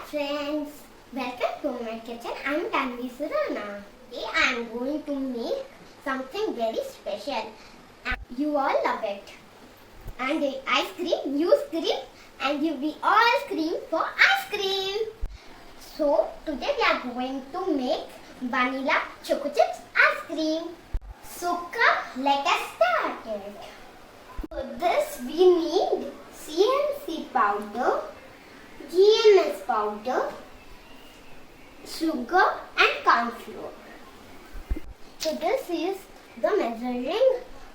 friends, welcome to my kitchen. I'm Tanvi Surana. Today I'm going to make something very special. You all love it. And ice cream, you scream and we all scream for ice cream. So today we are going to make vanilla choco chips ice cream. So come, let us start it. For this we need CNC powder, GMS powder, sugar and cornflour. So this is the measuring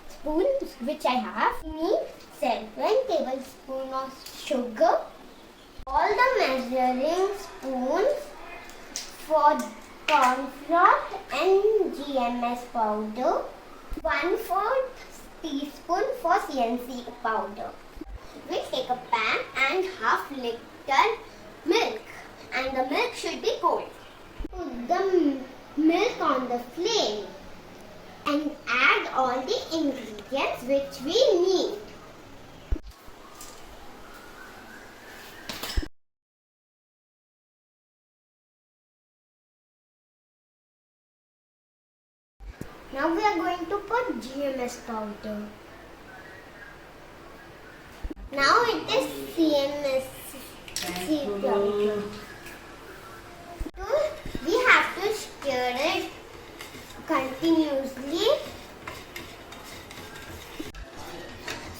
spoon which I have. We need 7 tablespoons of sugar. All the measuring spoons for cornflour and GMS powder. 1/4 teaspoon for CNC powder. We take a pan and half liter milk, and the milk should be cold. Put the milk on the flame and add all the ingredients which we need. Now we are going to put GMS powder. Now it is CMS powder. We have to stir it continuously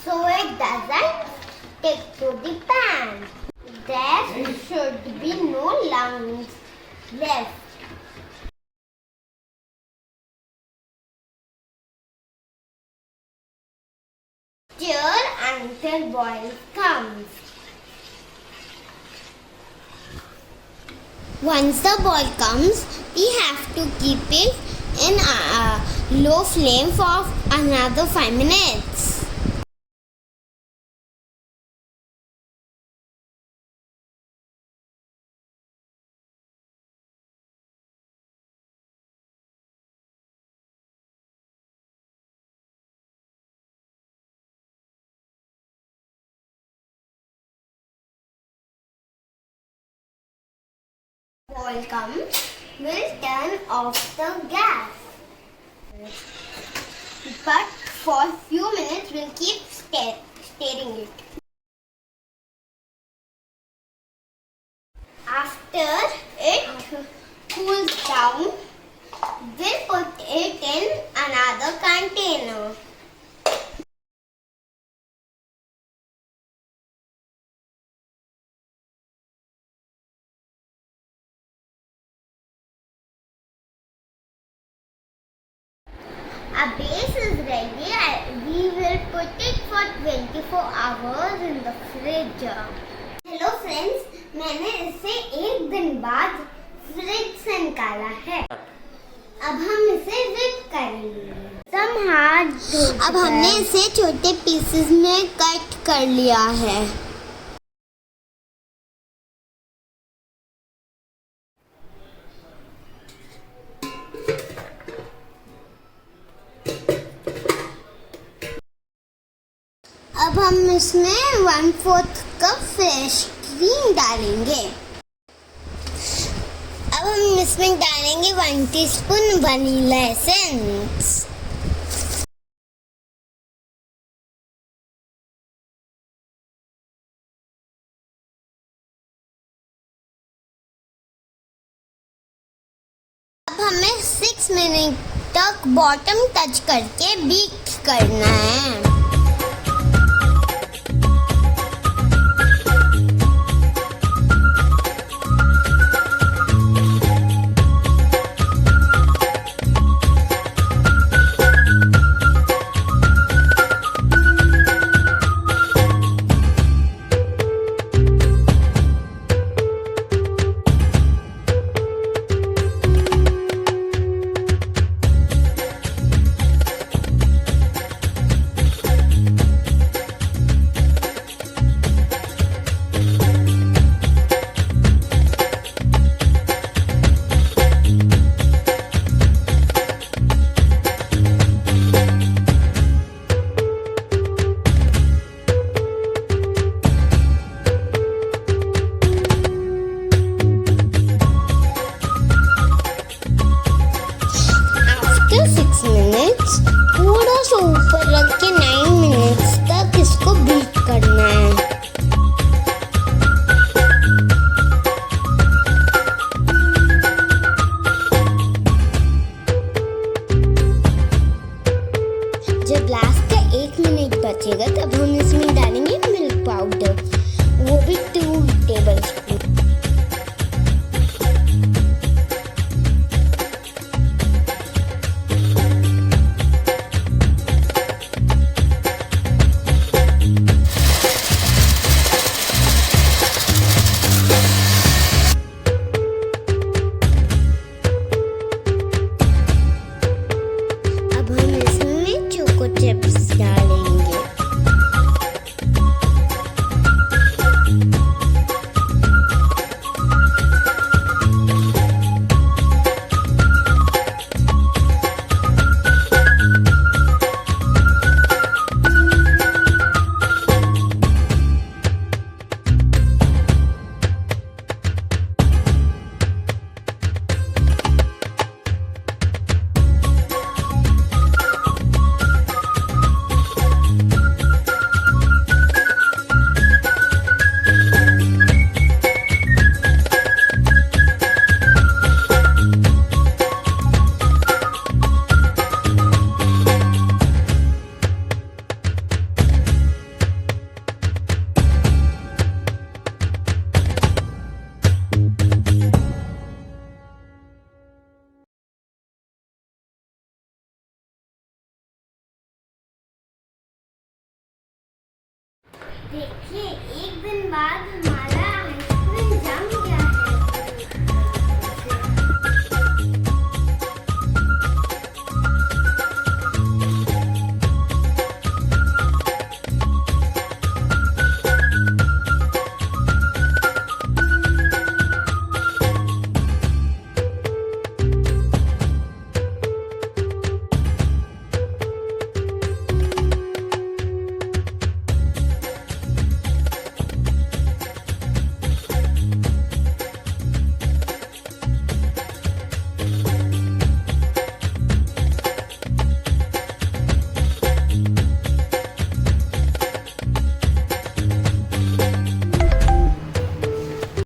so it doesn't stick to the pan. There should be no lumps left. Stir until boil comes. Once the boil comes, we have to keep it in a low flame for another 5 minutes. Boil comes, we'll turn off the gas. But for a few minutes we'll keep stirring it. After it cools down, we'll put it in another container. Our base is ready. We will put it for 24 hours in the fridge. Hello friends, मैंने इसे 1 दिन बाद fridge से निकाला है. अब हम इसे whip करेंगे. अब हमने इसे छोटे पीसेस में कट कर लिया है. अब हम इसमें 1/4 कप फ्रेश क्रीम डालेंगे. अब हम इसमें डालेंगे 1 टीस्पून वनीला एसेंस. अब हमें 6 मिनट तक बॉटम टच करके बेक करना है. बाद